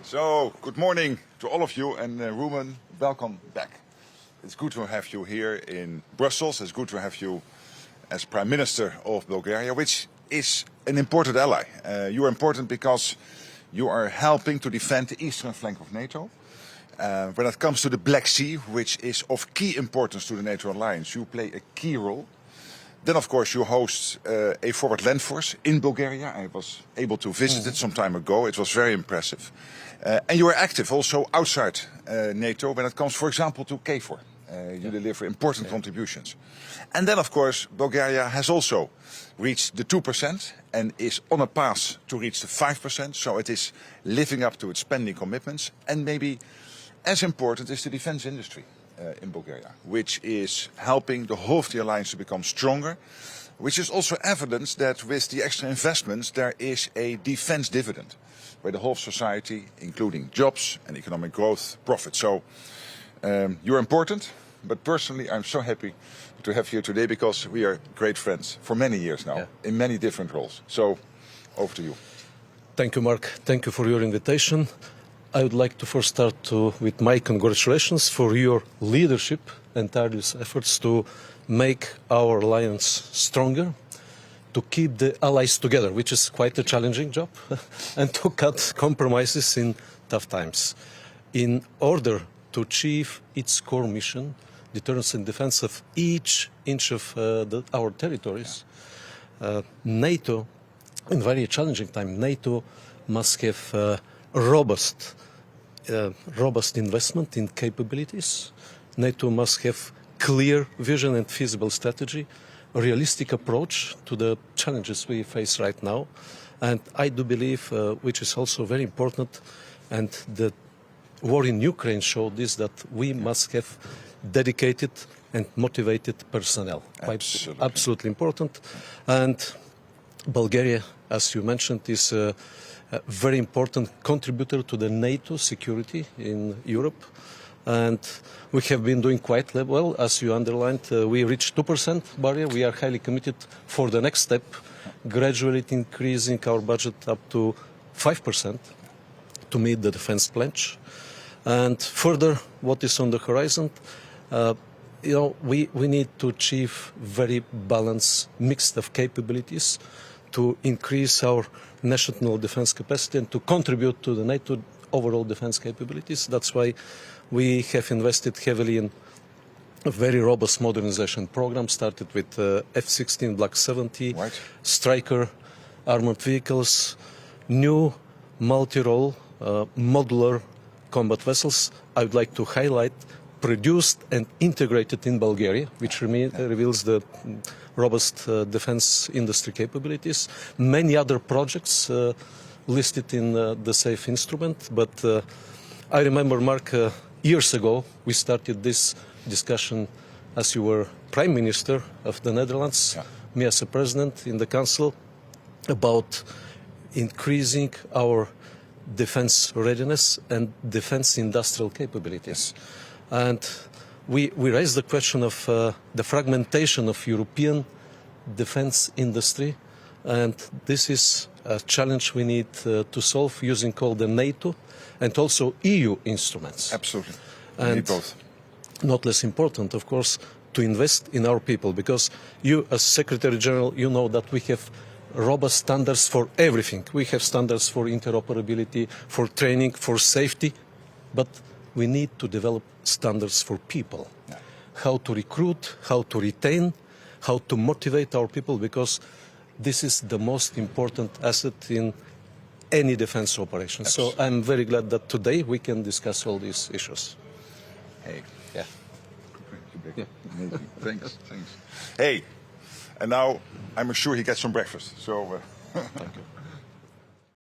So, good morning to all of you, and Rumen, welcome back. It's good to have you here in Brussels. It's good to have you as Prime Minister of Bulgaria, which is an important ally. You are important because you are helping to defend the eastern flank of NATO. When it comes to the Black Sea, which is of key importance to the NATO alliance, you play a key role. Then, of course, you host a forward land force in Bulgaria. I was able to visit it some time ago. It was very impressive. And you are active also outside NATO when it comes, for example, to KFOR. You deliver important contributions. And then, of course, Bulgaria has also reached the 2% and is on a path to reach the 5%. So it is living up to its spending commitments. And maybe as important is the defense industry in Bulgaria, which is helping the whole of the alliance to become stronger, which is also evidence that with the extra investments there is a defense dividend, where the whole of society, including jobs and economic growth, profits. So you're important, but personally I'm so happy to have you today because we are great friends for many years now, in many different roles. So over to you. Thank you, Mark. Thank you for your invitation. I would like to first start with my congratulations for your leadership and tireless efforts to make our alliance stronger, to keep the allies together, which is quite a challenging job, and to cut compromises in tough times. In order to achieve its core mission, deterrence and defense of each inch of our territories, NATO, in very challenging time, NATO must have robust investment in capabilities. NATO must have clear vision and feasible strategy, a realistic approach to the challenges we face right now. And I do believe, which is also very important, and the war in Ukraine showed this, that we must have dedicated and motivated personnel. Absolutely important. And Bulgaria, as you mentioned, is a very important contributor to the NATO security in Europe. And we have been doing quite well, as you underlined. We reached 2% barrier. We are highly committed for the next step, gradually increasing our budget up to 5% to meet the defense pledge. And further, what is on the horizon? We need to achieve very balanced mix of capabilities to increase our national defense capacity and to contribute to the NATO overall defense capabilities. That's why we have invested heavily in a very robust modernization program, started with F-16 Block 70, Striker armored vehicles, new multi-role modular combat vessels. I would like to highlight produced and integrated in Bulgaria, which reveals the robust defense industry capabilities. Many other projects listed in the SAFE instrument, but I remember, Mark, years ago we started this discussion as you were Prime Minister of the Netherlands, me as a President in the Council, about increasing our defense readiness and defense industrial capabilities. And we raised the question of the fragmentation of European defense industry, and this is a challenge we need to solve using all the NATO and also EU instruments. Absolutely. And need both. Not less important, of course, to invest in our people, because you, as Secretary General, you know that we have robust standards for everything. We have standards for interoperability, for training, for safety, but we need to develop standards for people. How to recruit, how to retain, how to motivate our people, because this is the most important asset in any defense operation. Absolutely. So I'm very glad that today we can discuss all these issues. Hey. Amazing. Thanks. Hey, and now I'm sure he gets some breakfast. So. Thank you.